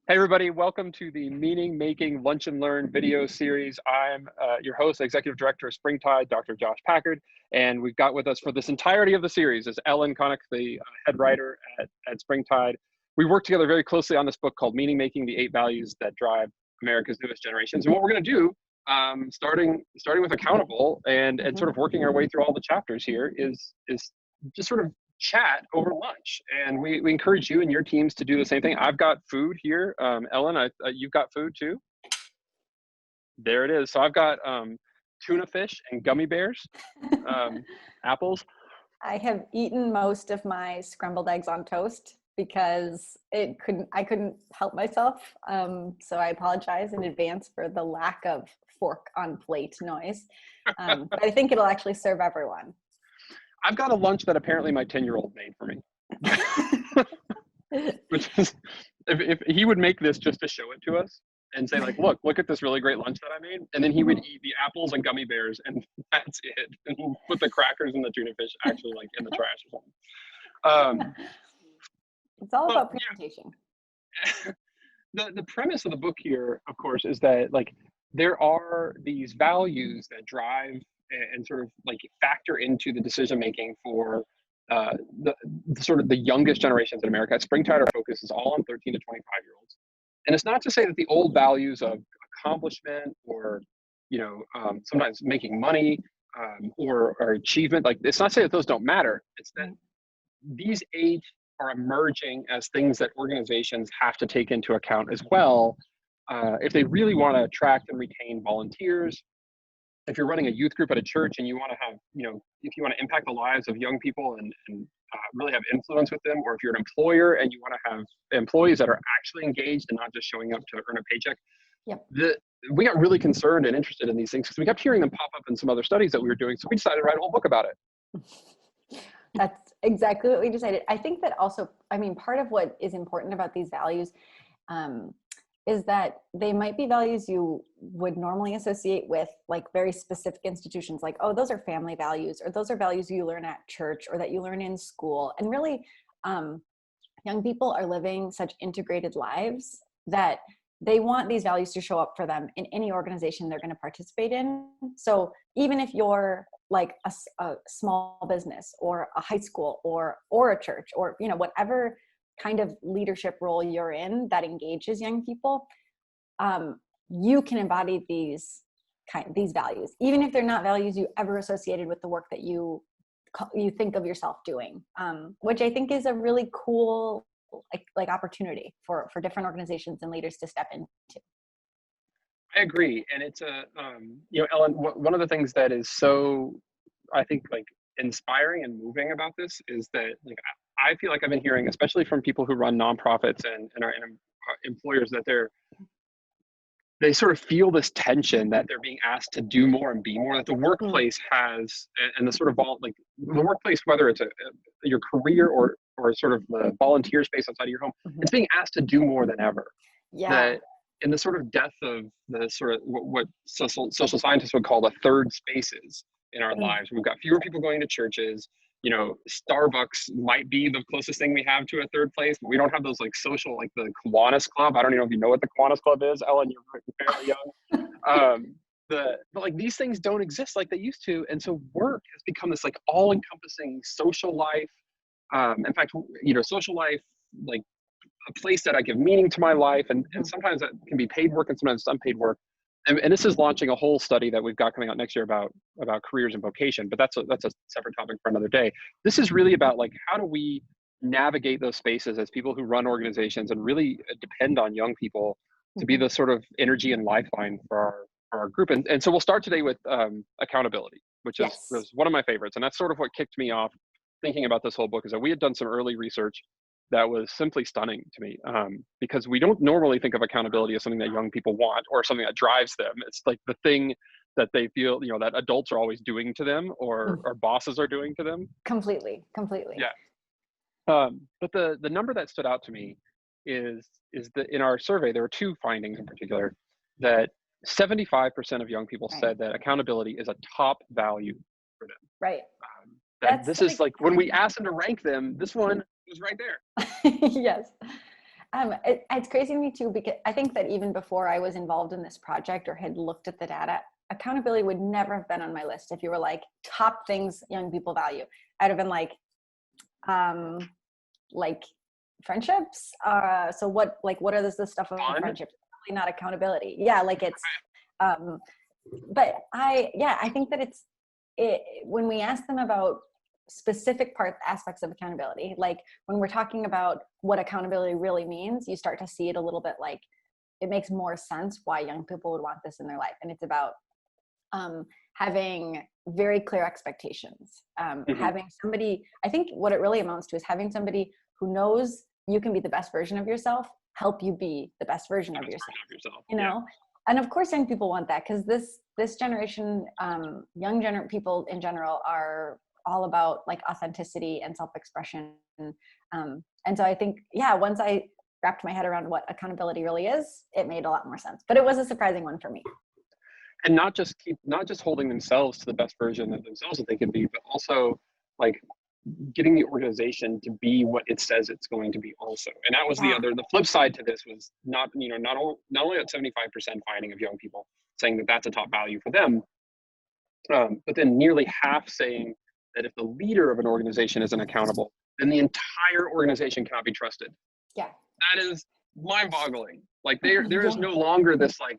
Hey everybody, welcome to the Meaning Making Lunch and Learn video series. I'm your host, Executive Director of Springtide, Dr. Josh Packard, and we've got with us for this entirety of the series is Ellen Connick, the head writer at Springtide. We worked together very closely on this book called Meaning Making, the 8 Values That Drive America's Newest Generations. And what we're going to do, starting with accountable and sort of working our way through all the chapters here is just sort of chat over lunch, and we encourage you and your teams to do the same thing. I've got food here. Ellen, you've got food too. There it is. So I've got tuna fish and gummy bears, apples. I have eaten most of my scrambled eggs on toast because I couldn't help myself. So I apologize in advance for the lack of fork on plate noise. But I think it'll actually serve everyone. I've got a lunch that apparently my 10-year-old made for me. Which is, if he would make this just to show it to us and say like, look at this really great lunch that I made. And then he would eat the apples and gummy bears and that's it. And he'd put the crackers and the tuna fish actually like in the trash or something. It's all about presentation. Yeah. The premise of the book here, of course, is that like there are these values that drive and sort of like factor into the decision making for the sort of the youngest generations in America. At Springtide, our focus is all on 13 to 25-year-olds. And it's not to say that the old values of accomplishment or, sometimes making money or achievement, like it's not to say that those don't matter. It's that these 8 are emerging as things that organizations have to take into account as well if they really want to attract and retain volunteers. If you're running a youth group at a church and you want to have, if you want to impact the lives of young people and really have influence with them, or if you're an employer and you want to have employees that are actually engaged and not just showing up to earn a paycheck, we got really concerned and interested in these things because we kept hearing them pop up in some other studies that we were doing. So we decided to write a whole book about it. That's exactly what we decided. I think that also, part of what is important about these values is that they might be values you would normally associate with like very specific institutions, like, oh, those are family values, or those are values you learn at church or that you learn in school. And really, young people are living such integrated lives that they want these values to show up for them in any organization they're going to participate in. So even if you're like a small business or a high school or a church or, whatever kind of leadership role you're in that engages young people, you can embody these values, even if they're not values you ever associated with the work that you think of yourself doing, which I think is a really cool like opportunity for different organizations and leaders to step into. I agree, and it's Ellen, one of the things that is so, I think, like inspiring and moving about this is that like I feel like I've been hearing, especially from people who run nonprofits and are employers, that they sort of feel this tension that they're being asked to do more and be more, that the workplace has, and the sort of the workplace, whether it's your career or sort of the volunteer space outside of your home, it's being asked to do more than ever. Yeah. That in the sort of death of the sort of what social scientists would call the third spaces in our lives, we've got fewer people going to churches. Starbucks might be the closest thing we have to a third place, but we don't have those like social, like the Kiwanis Club. I don't even know if you know what the Kiwanis Club is, Ellen, you're fairly young. But like these things don't exist like they used to. And so work has become this like all-encompassing social life. In fact, social life, like a place that I give meaning to my life. And sometimes that can be paid work and sometimes it's unpaid work. And this is launching a whole study that we've got coming out next year about careers and vocation, but that's a separate topic for another day. This is really about like, how do we navigate those spaces as people who run organizations and really depend on young people to be the sort of energy and lifeline for our group. And so we'll start today with accountability, which was one of my favorites. And that's sort of what kicked me off thinking about this whole book, is that we had done some early research that was simply stunning to me, because we don't normally think of accountability as something that young people want or something that drives them. It's like the thing that they feel, that adults are always doing to them or bosses are doing to them. Completely. Yeah. But the number that stood out to me is that in our survey, there were 2 findings in particular, that 75% of young people said that accountability is a top value for them. Right. This is like when we asked them to rank them, this one was right there. Yes. It's crazy to me too, because I think that even before I was involved in this project or had looked at the data, accountability would never have been on my list. If you were like top things young people value, I'd have been like friendships. So what are the stuff of Fun? friendships? Probably not accountability. Yeah, like it's. But I think that when we ask them about specific aspects of accountability, like when we're talking about what accountability really means, you start to see it a little bit like it makes more sense why young people would want this in their life. And it's about having very clear expectations, having somebody, I think what it really amounts to is having somebody who knows you can be the best version of yourself, help you be the best version of yourself, you know? And of course, young people want that, because this generation, people in general, are all about like authenticity and self-expression. And so I think, once I wrapped my head around what accountability really is, it made a lot more sense. But it was a surprising one for me. And not just holding themselves to the best version of themselves that they can be, but also like getting the organization to be what it says it's going to be also. And that was the flip side to this was not only at 75% finding of young people saying that that's a top value for them, but then nearly half saying that if the leader of an organization isn't accountable, then the entire organization cannot be trusted. Yeah. That is mind-boggling. Like there is no longer this like,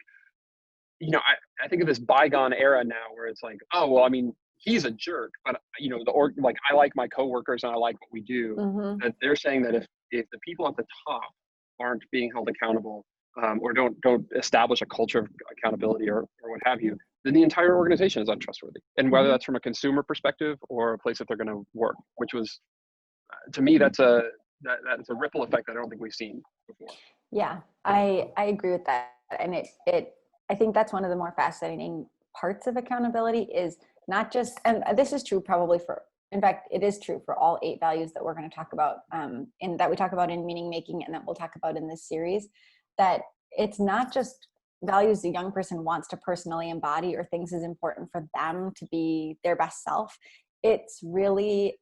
I think of this bygone era now where it's like, oh, well, I mean, he's a jerk, but like I like my coworkers and I like what we do. That they're saying that if the people at the top aren't being held accountable, or don't establish a culture of accountability or what have you, then the entire organization is untrustworthy. And whether that's from a consumer perspective or a place that they're going to work, which was, to me, that's a ripple effect that I don't think we've seen before. Yeah, I agree with that. And I think that's one of the more fascinating parts of accountability is not just, and this is true probably in fact, it is true for all 8 values that we're going to talk about, that we talk about in meaning making and that we'll talk about in this series, that it's not just values the young person wants to personally embody or thinks is important for them to be their best self. It's really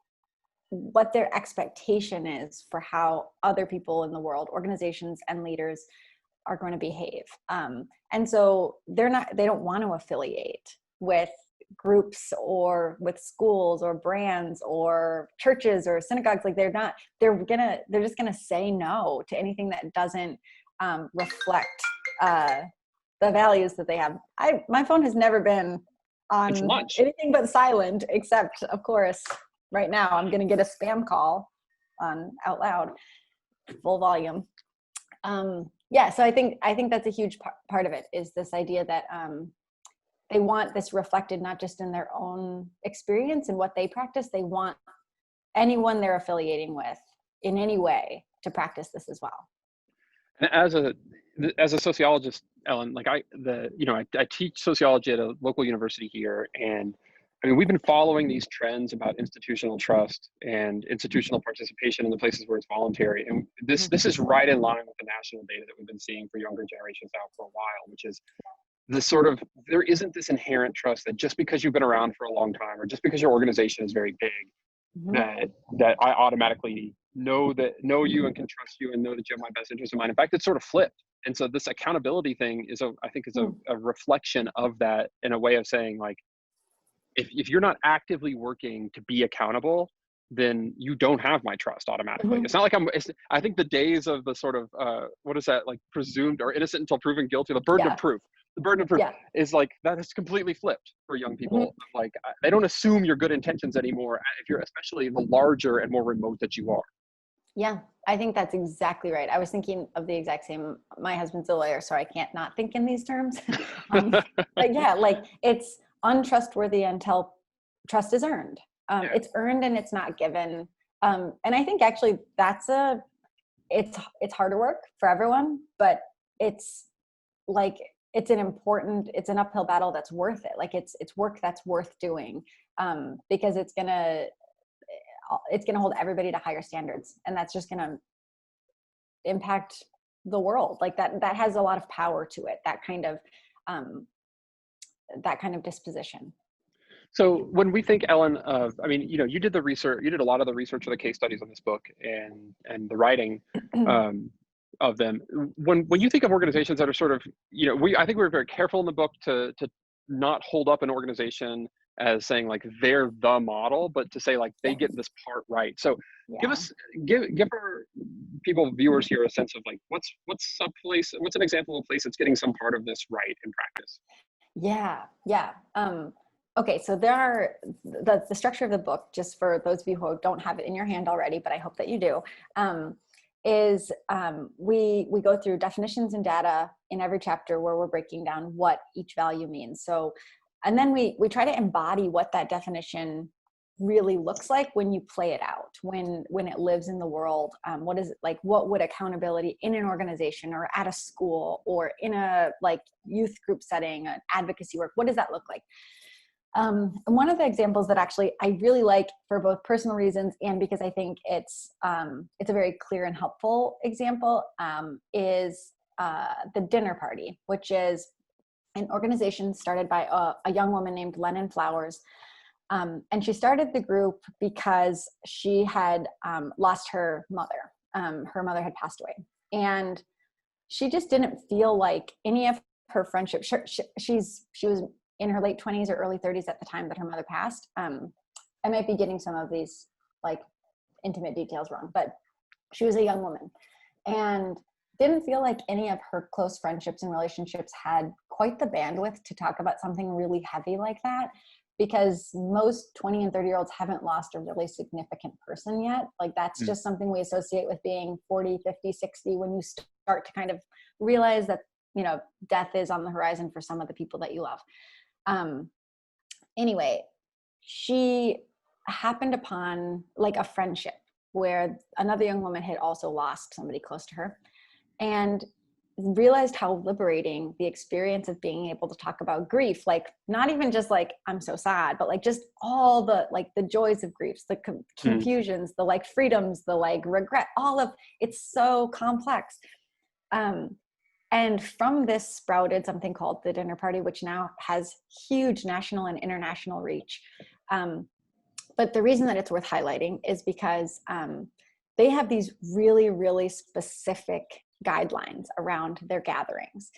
what their expectation is for how other people in the world, organizations and leaders, are going to behave. And so they don't want to affiliate with groups or with schools or brands or churches or synagogues. Like they're just going to say no to anything that doesn't reflect the values that they have. My phone has never been on anything but silent, except of course, right now I'm going to get a spam call on out loud, full volume. So I think that's a huge part of it, is this idea that they want this reflected not just in their own experience and what they practice. They want anyone they're affiliating with in any way to practice this as well. And as a sociologist, Ellen, like I teach sociology at a local university here, and I mean, we've been following these trends about institutional trust and institutional participation in the places where it's voluntary. And this is right in line with the national data that we've been seeing for younger generations now for a while, which is there isn't this inherent trust that just because you've been around for a long time or just because your organization is very big, that I automatically know you and can trust you and know that you have my best interest in mind. In fact, it's sort of flipped. And so this accountability thing is a reflection of that, in a way of saying, like, if you're not actively working to be accountable, then you don't have my trust automatically. It's not like I think the days of the sort of, what is that, like presumed or innocent until proven guilty, the burden of proof is like, that is completely flipped for young people. Like they don't assume your good intentions anymore, if you're, especially the larger and more remote that you are. Yeah, I think that's exactly right. I was thinking of the exact same. My husband's a lawyer, so I can't not think in these terms. But yeah, like it's untrustworthy until trust is earned. It's earned and it's not given. And I think actually it's harder work for everyone, but it's like, it's an uphill battle that's worth it. Like it's work that's worth doing, because it's gonna hold everybody to higher standards, and that's just gonna impact the world. Like that has a lot of power to it, that kind of disposition. So when we think, Ellen, of, I mean, you did the research, you did a lot of the research of the case studies on this book and the writing. of them. When you think of organizations that are sort of, I think we were very careful in the book to not hold up an organization as saying like they're the model, but to say like they get this part right. So Yeah. give our viewers here a sense of like what's an example of a place that's getting some part of this right in practice. Yeah. Okay, so there are the structure of the book, just for those of you who don't have it in your hand already, but I hope that you do, is we go through definitions and data in every chapter where we're breaking down what each value means. So, and then we try to embody what that definition really looks like when you play it out, when it lives in the world. What is it like? What would accountability in an organization or at a school or in a like youth group setting, advocacy work, what does that look like? And one of the examples that actually I really like for both personal reasons and because I think it's a very clear and helpful example, is the dinner party, which is an organization started by a young woman named Lennon Flowers. And she started the group because she had lost her mother. Her mother had passed away. And she just didn't feel like any of her friendships, she was in her late 20s or early 30s at the time that her mother passed. I might be getting some of these like intimate details wrong, but she was a young woman and didn't feel like any of her close friendships and relationships had quite the bandwidth to talk about something really heavy like that, because most 20 and 30-year-olds haven't lost a really significant person yet. Like that's just something we associate with being 40, 50, 60, when you start to kind of realize that, death is on the horizon for some of the people that you love. Anyway, she happened upon like a friendship where another young woman had also lost somebody close to her, and realized how liberating the experience of being able to talk about grief, like not even just like I'm so sad, but like just all the like the joys of griefs, the confusions, the like freedoms, the like regret, all of it's so complex. And from this sprouted something called the Dinner Party, which now has huge national and international reach. But the reason that it's worth highlighting is because they have these really, really specific guidelines around their gatherings.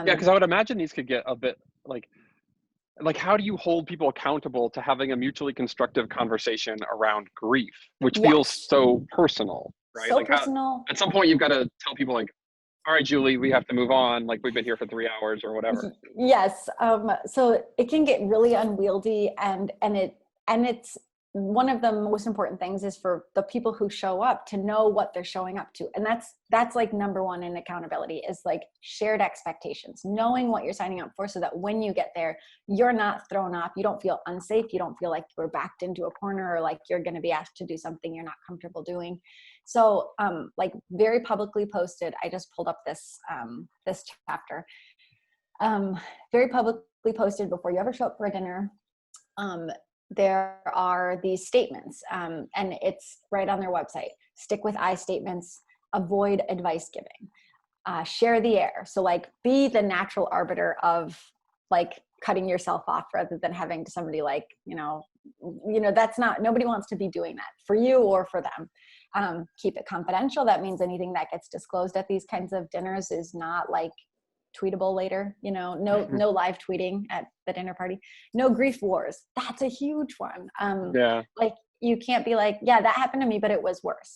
Because I would imagine these could get a bit like how do you hold people accountable to having a mutually constructive conversation around grief, which feels so personal, right? So like personal. At some point you've got to tell people like, all right, Julie, we have to move on. Like we've been here for 3 hours or whatever. Yes. So it can get really unwieldy, and it's one of the most important things is for the people who show up to know what they're showing up to. And that's like number one in accountability, is like shared expectations, knowing what you're signing up for so that when you get there, you're not thrown off. You don't feel unsafe. You don't feel like you're backed into a corner or like you're going to be asked to do something you're not comfortable doing. So like very publicly posted, I just pulled up this chapter, very publicly posted before you ever show up for a dinner. There are these statements, and it's right on their website. Stick with I statements, avoid advice giving, share the air. So like be the natural arbiter of like cutting yourself off rather than having to somebody like, that's not, nobody wants to be doing that for you or for them. Keep it confidential. That means anything that gets disclosed at these kinds of dinners is not like tweetable later, no live tweeting at the dinner party, no grief wars. That's a huge one. Like you can't be like, yeah, that happened to me, but it was worse.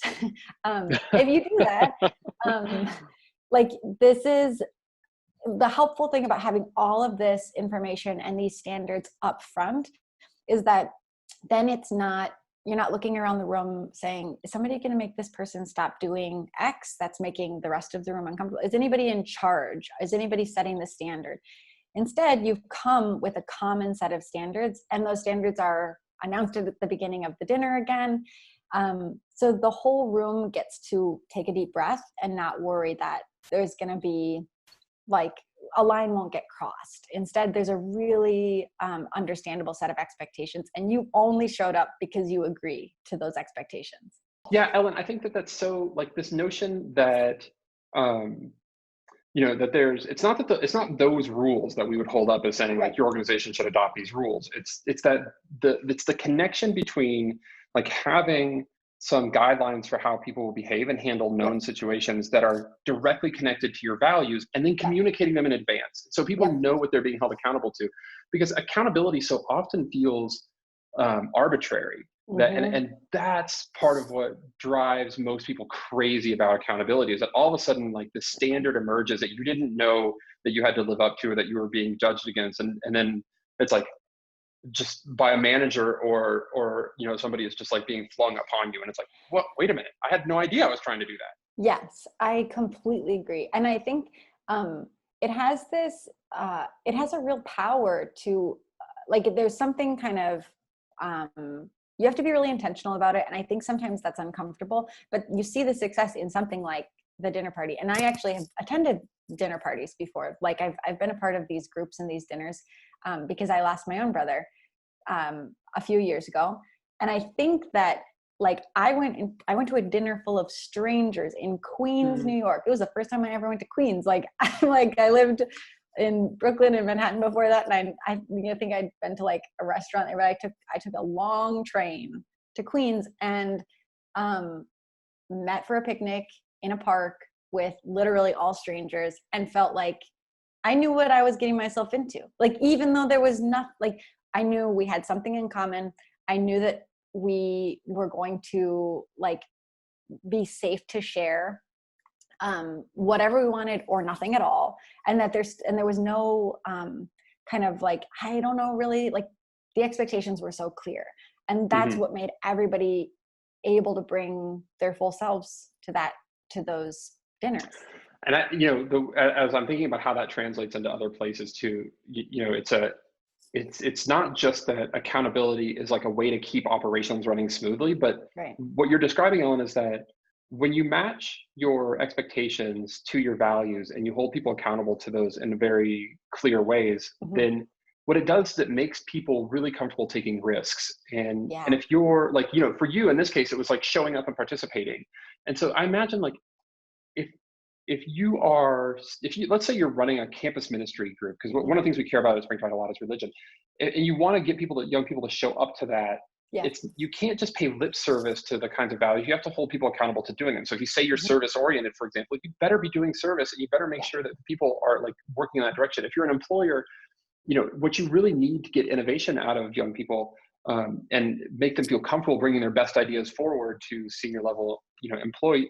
If you do that, like this is the helpful thing about having all of this information and these standards up front, is that then you're not looking around the room saying, is somebody going to make this person stop doing X that's making the rest of the room uncomfortable? Is anybody in charge? Is anybody setting the standard? Instead, you've come with a common set of standards, and those standards are announced at the beginning of the dinner again. So the whole room gets to take a deep breath and not worry that there's going to be like a line won't get crossed. Instead, there's a really understandable set of expectations, and you only showed up because you agree to those expectations. Yeah, Ellen, I think that's so like this notion that that there's, it's not those rules that we would hold up as saying like your organization should adopt these rules. It's the connection between like having some guidelines for how people will behave and handle Yep. known situations that are directly connected to your values, and then Yep. communicating them in advance so people Yep. know what they're being held accountable to. Because accountability so often feels arbitrary. Hmm. And that's part of what drives most people crazy about accountability, is that all of a sudden, like, the standard emerges that you didn't know that you had to live up to, or that you were being judged against, and then it's like, just by a manager, or somebody is just like being flung upon you, and it's like, what, wait a minute, I had no idea I was trying to do that. Yes, I completely agree. And I think it has it has a real power to, like, there's something kind of, you have to be really intentional about it. And I think sometimes that's uncomfortable, but you see the success in something like the dinner party. And I actually have attended dinner parties before. Like, I've been a part of these groups and these dinners because I lost my own brother a few years ago. And I think that, like, I went to a dinner full of strangers in Queens, New Mhm. York. It was the first time I ever went to Queens. Like, I lived in Brooklyn and Manhattan before that, and I think I'd been to like a restaurant there, but I took a long train to Queens and um, met for a picnic in a park with literally all strangers, and felt like I knew what I was getting myself into. Like, even though there was nothing, like, I knew we had something in common. I knew that we were going to, like, be safe to share whatever we wanted or nothing at all. And that there was no kind of like, I don't know, really, like, the expectations were so clear. And that's Mhm. what made everybody able to bring their full selves to those dinners. And as I'm thinking about how that translates into other places too, it's not just that accountability is like a way to keep operations running smoothly, but Right. what you're describing, Ellen, is that when you match your expectations to your values and you hold people accountable to those in very clear ways, Hmm. then what it does is it makes people really comfortable taking risks. And Yeah. if you're like, for you in this case, it was like showing up and participating. And so I imagine, like, if if you, let's say you're running a campus ministry group, because one of the Hmm. things we care about at Springtime a lot is religion, and you want to get young people to show up to that. Yeah. You can't just pay lip service to the kinds of values. You have to hold people accountable to doing them. So if you say you're Hmm. service oriented, for example, you better be doing service, and you better make Yeah. sure that people are, like, working in that direction. If you're an employer, what you really need to get innovation out of young people, and make them feel comfortable bringing their best ideas forward to senior level,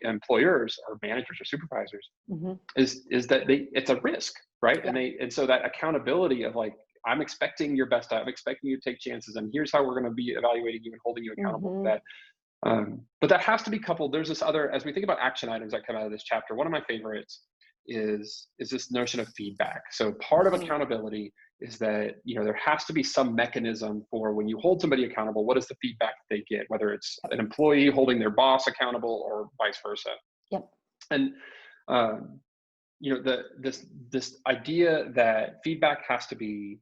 employers or managers or supervisors, Hmm. is that it's a risk, right? Yeah. And so that accountability of, like, I'm expecting your best, I'm expecting you to take chances, and here's how we're going to be evaluating you and holding you accountable for Hmm. that. But that has to be coupled. There's this other, as we think about action items that come out of this chapter, one of my favorites is this notion of feedback. So part of Hmm. accountability is that, there has to be some mechanism for when you hold somebody accountable, what is the feedback that they get, whether it's Yep. an employee holding their boss accountable or vice versa. Yep. And um, this idea that feedback has to be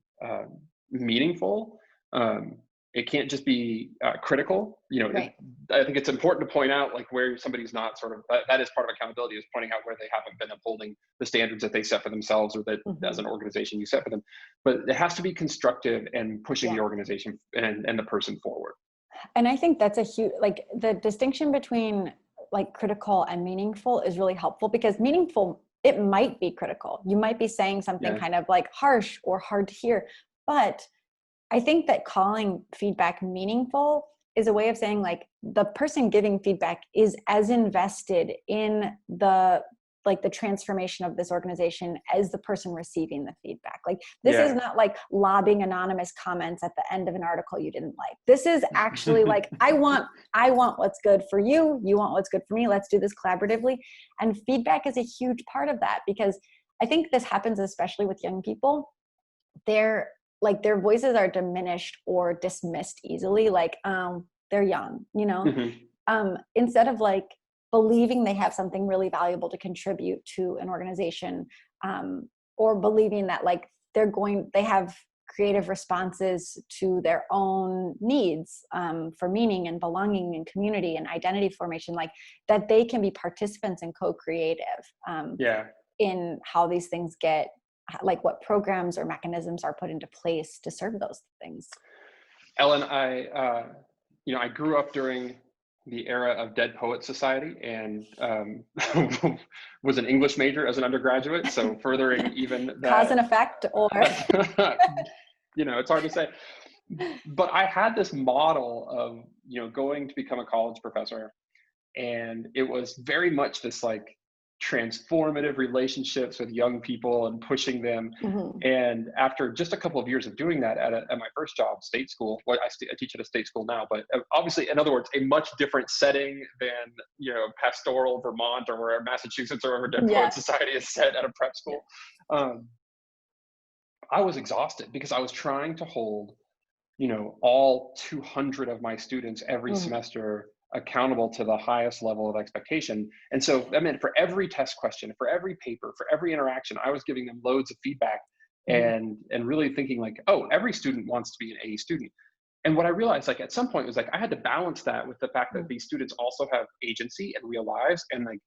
meaningful. um, it can't just be critical. Right. I think it's important to point out, like, where somebody's not sort of, that is part of accountability, is pointing out where they haven't been upholding the standards that they set for themselves, or that as Hmm. an organization you set for them. But it has to be constructive and pushing the Yeah. organization and the person forward. And I think that's a huge, like, the distinction between, like, critical and meaningful is really helpful, because meaningful, it might be critical. You might be saying something Yeah. kind of like harsh or hard to hear, but I think that calling feedback meaningful is a way of saying, like, the person giving feedback is as invested in the transformation of this organization as the person receiving the feedback. Like, this is Yeah. not like lobbing anonymous comments at the end of an article you didn't like. This is actually like, I want what's good for you. You want what's good for me. Let's do this collaboratively. And feedback is a huge part of that, because I think this happens especially with young people. They're like, their voices are diminished or dismissed easily, like, they're young, Mhm. instead of, like, believing they have something really valuable to contribute to an organization, or believing that, like, they have creative responses to their own needs, for meaning and belonging and community and identity formation, like, that they can be participants and co-creative, Yeah. in how these things get, like, what programs or mechanisms are put into place to serve those things. Ellen, I grew up during the era of Dead Poets Society, and was an English major as an undergraduate. So furthering even that. Cause and effect, or it's hard to say. But I had this model of, going to become a college professor. And it was very much this like transformative relationships with young people and pushing them. Mm-hmm. And after just a couple of years of doing that at my first job, state school, well, I teach at a state school now, but obviously, in other words, a much different setting than, pastoral Vermont or where Massachusetts or wherever Dead Poets Society is set at a prep school. I was exhausted because I was trying to hold, all 200 of my students every semester accountable to the highest level of expectation. And so that meant for every test question, for every paper, for every interaction, I was giving them loads of feedback and really thinking like, oh, every student wants to be an A student. And what I realized, like at some point, was like I had to balance that with the fact that these students also have agency and real lives, and like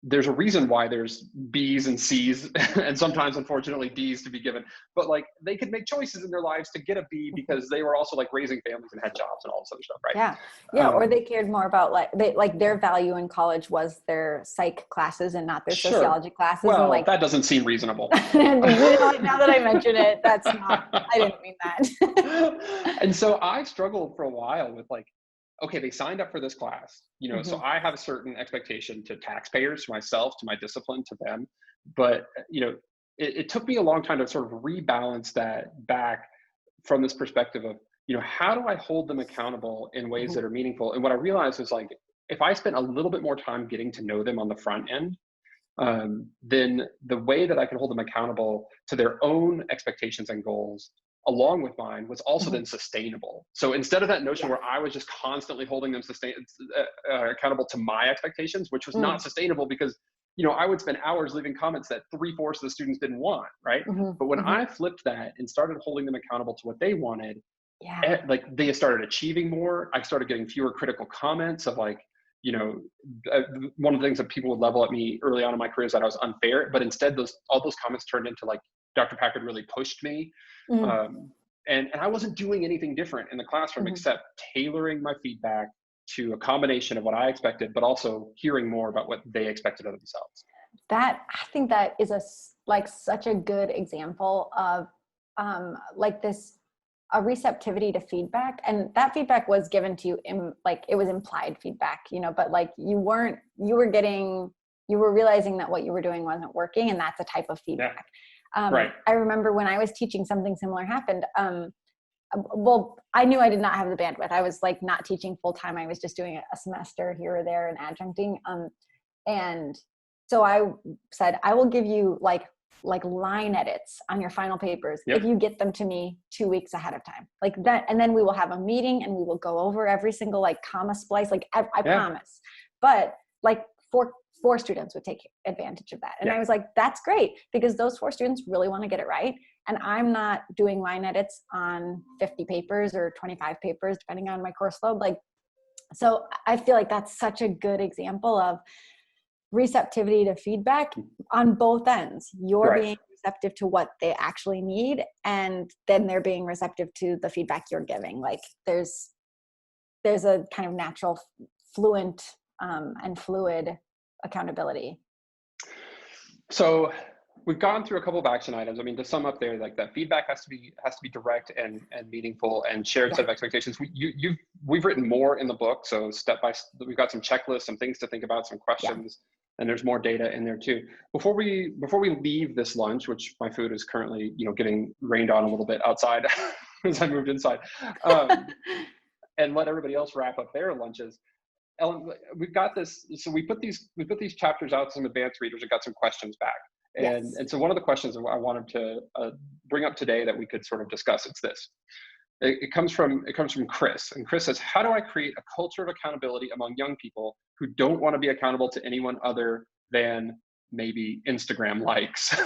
there's a reason why there's B's and C's and sometimes unfortunately D's to be given, but like they could make choices in their lives to get a B because they were also like raising families and had jobs and all this other stuff, right? Yeah. Or they cared more about their value in college was their psych classes and not their sociology classes. Well, and like that doesn't seem reasonable. And now that I mention it, that's not, I didn't mean that. And so I struggled for a while with like, okay, they signed up for this class, so I have a certain expectation to taxpayers, to myself, to my discipline, to them. But, it took me a long time to sort of rebalance that back from this perspective of, how do I hold them accountable in ways that are meaningful? And what I realized was like, if I spent a little bit more time getting to know them on the front end, then the way that I can hold them accountable to their own expectations and goals along with mine was also then sustainable. So instead of that notion where I was just constantly holding them accountable to my expectations, which was not sustainable because, I would spend hours leaving comments that 3/4 of the students didn't want, right? But when I flipped that and started holding them accountable to what they wanted, like they started achieving more. I started getting fewer critical comments of like, one of the things that people would level at me early on in my career is that I was unfair, but instead all those comments turned into like, Dr. Packard really pushed me. And I wasn't doing anything different in the classroom except tailoring my feedback to a combination of what I expected, but also hearing more about what they expected of themselves. I think that is such a good example of a receptivity to feedback. And that feedback was given to you it was implied feedback, but like you were realizing that what you were doing wasn't working. And that's a type of feedback. Right. I remember when I was teaching, something similar happened. Well, I knew I did not have the bandwidth. I was like not teaching full time. I was just doing a semester here or there and adjuncting. And so I said, I will give you like line edits on your final papers if you get them to me 2 weeks ahead of time, like that. And then we will have a meeting and we will go over every single like comma splice. Like I promise. But like four students would take advantage of that. And I was like, that's great, because those 4 students really want to get it right. And I'm not doing line edits on 50 papers or 25 papers, depending on my course load. Like, so I feel like that's such a good example of receptivity to feedback on both ends. You're being receptive to what they actually need, and then they're being receptive to the feedback you're giving. Like there's a kind of natural, fluent and fluid accountability. So we've gone through a couple of action items. I mean, to sum up there, like that feedback has to be direct and meaningful and shared set of expectations. We've written more in the book. So step by step, we've got some checklists, some things to think about, some questions, and there's more data in there too. Before we leave this lunch, which my food is currently, getting rained on a little bit outside as I moved inside, and let everybody else wrap up their lunches. Ellen, we've got this. So we put these chapters out to some advanced readers and got some questions back. And so one of the questions I wanted to bring up today that we could sort of discuss, it's this. It comes from Chris, and Chris says, how do I create a culture of accountability among young people who don't want to be accountable to anyone other than maybe Instagram likes?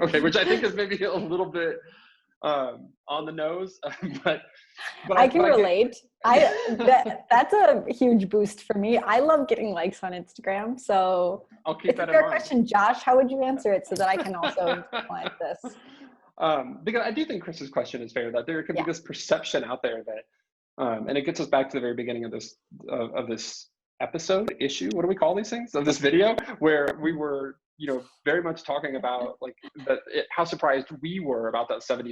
Okay, which I think is maybe a little bit on the nose, but I can relate. That's a huge boost for me. I love getting likes on Instagram, so I'll keep that in mind. It's a fair question, Josh. How would you answer it so that I can also like this? Because I do think Chris's question is fair, that there could be this perception out there And it gets us back to the very beginning of this episode issue. What do we call these things? Of this video, where we were, very much talking about like how surprised we were about that 75%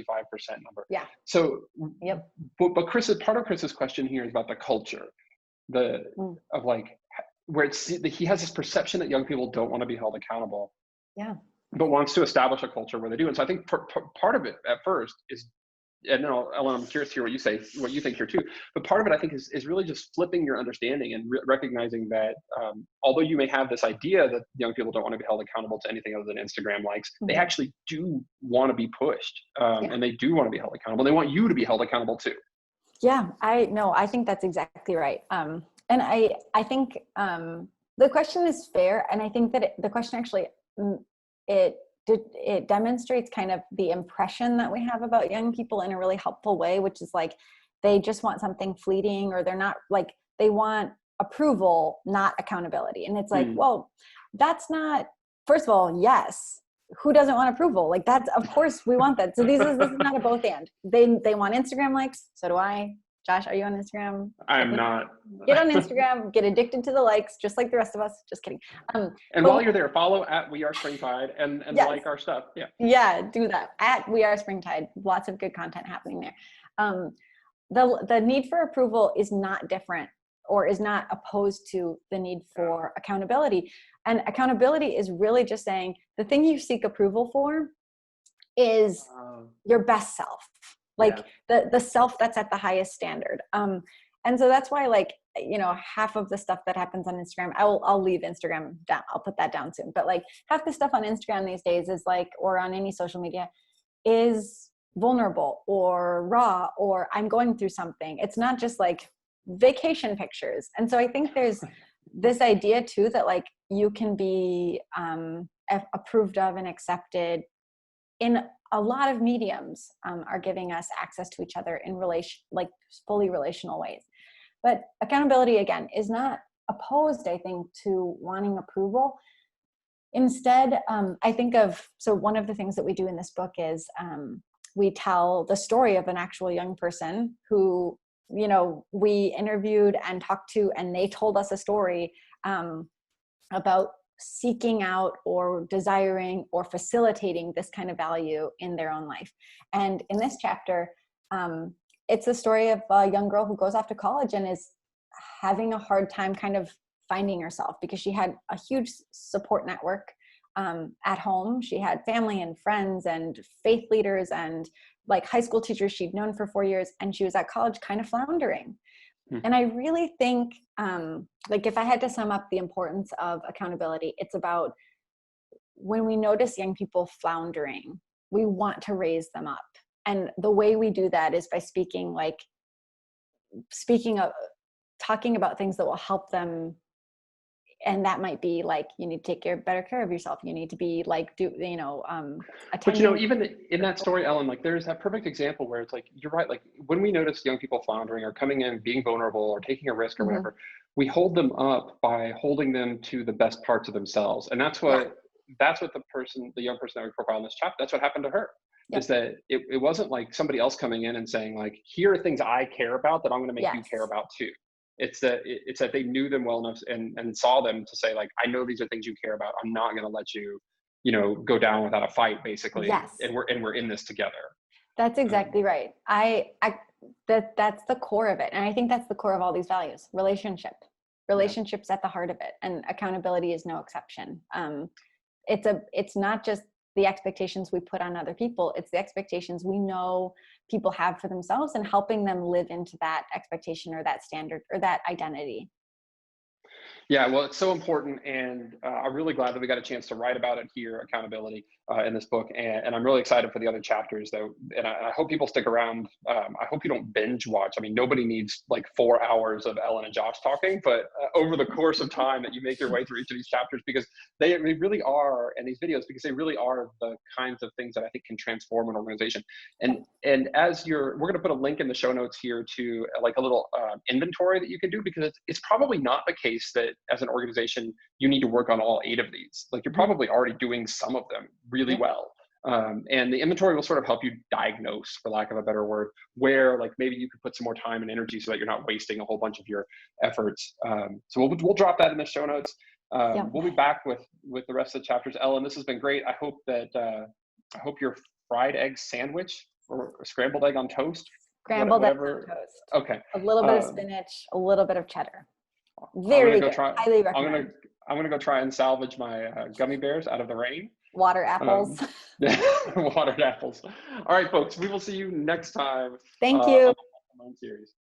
number. Yeah. So, Yep. but part of Chris's question here is about the culture, of like where he has this perception that young people don't want to be held accountable. Yeah. But wants to establish a culture where they do. And so I think part of it at first is, and now, Ellen, I'm curious to hear what you think here too. But part of it, I think, is really just flipping your understanding and recognizing that although you may have this idea that young people don't want to be held accountable to anything other than Instagram likes, they actually do want to be pushed, and they do want to be held accountable. They want you to be held accountable too. Yeah, I think that's exactly right. And I think the question is fair, and I think that the question actually it demonstrates kind of the impression that we have about young people in a really helpful way, which is like they just want something fleeting, or they're not like, they want approval, not accountability. And it's like, well, that's not, first of all, yes, who doesn't want approval? Like that's, of course we want that. So this is not a both and. They want Instagram likes, so do I. Josh, are you on Instagram? I'm not. Get on Instagram, get addicted to the likes, just like the rest of us. Just kidding. And while you're there, follow @WeAreSpringtide and yes, like our stuff. Yeah. Yeah, do that @WeAreSpringtide. Lots of good content happening there. The need for approval is not different, or is not opposed to the need for accountability. And accountability is really just saying the thing you seek approval for is your best self. Like the self that's at the highest standard. And so that's why, like, half of the stuff that happens on Instagram, I'll leave Instagram down. I'll put that down soon. But like half the stuff on Instagram these days is like, or on any social media, is vulnerable or raw, or I'm going through something. It's not just like vacation pictures. And so I think there's this idea too that like you can be approved of and accepted in a lot of mediums are giving us access to each other in fully relational ways. But accountability, again, is not opposed, I think, to wanting approval. Instead, I think so one of the things that we do in this book is we tell the story of an actual young person who, we interviewed and talked to, and they told us a story about seeking out or desiring or facilitating this kind of value in their own life. And in this chapter, it's a story of a young girl who goes off to college and is having a hard time kind of finding herself, because she had a huge support network at home. She had family and friends and faith leaders and like high school teachers she'd known for 4 years. And she was at college kind of floundering. And I really think, like if I had to sum up the importance of accountability, it's about when we notice young people floundering, we want to raise them up. And the way we do that is by talking about things that will help them. And that might be like, you need to take better care of yourself. You need to be like, But even in that story, Ellen, like there's that perfect example where it's like, you're right. Like when we notice young people floundering or coming in, being vulnerable or taking a risk or whatever, we hold them up by holding them to the best parts of themselves. And that's what the young person that we profile in this chapter, that's what happened to her. Is that it wasn't like somebody else coming in and saying like, here are things I care about that I'm going to make you care about too. It's that they knew them well enough and saw them to say like, I know these are things you care about. I'm not going to let you, go down without a fight, basically. Yes. And we're in this together. That's exactly right. That's the core of it. And I think that's the core of all these values. Relationships at the heart of it. And accountability is no exception. It's not just the expectations we put on other people. It's the expectations we know people have for themselves and helping them live into that expectation or that standard or that identity. Yeah, well, it's so important, and I'm really glad that we got a chance to write about it here, accountability, in this book, and I'm really excited for the other chapters, though, and I hope people stick around. I hope you don't binge watch. I mean, nobody needs like 4 hours of Ellen and Josh talking, but over the course of time that you make your way through each of these chapters, because they really are, and these videos, because they really are the kinds of things that I think can transform an organization. And we're going to put a link in the show notes here to like a little inventory that you can do, because it's probably not the case that as an organization, you need to work on all 8 of these. Like you're probably already doing some of them really well. And the inventory will sort of help you diagnose, for lack of a better word, where like maybe you could put some more time and energy so that you're not wasting a whole bunch of your efforts. So we'll drop that in the show notes. We'll be back with the rest of the chapters. Ellen, this has been great. I hope your fried egg sandwich or scrambled egg on toast. Scrambled eggs on toast. Okay. A little bit of spinach, a little bit of cheddar. Very good. Highly recommend. I'm gonna go try and salvage my gummy bears out of the rain. Water apples. Watered apples. All right, folks. We will see you next time. Thank you. On the series.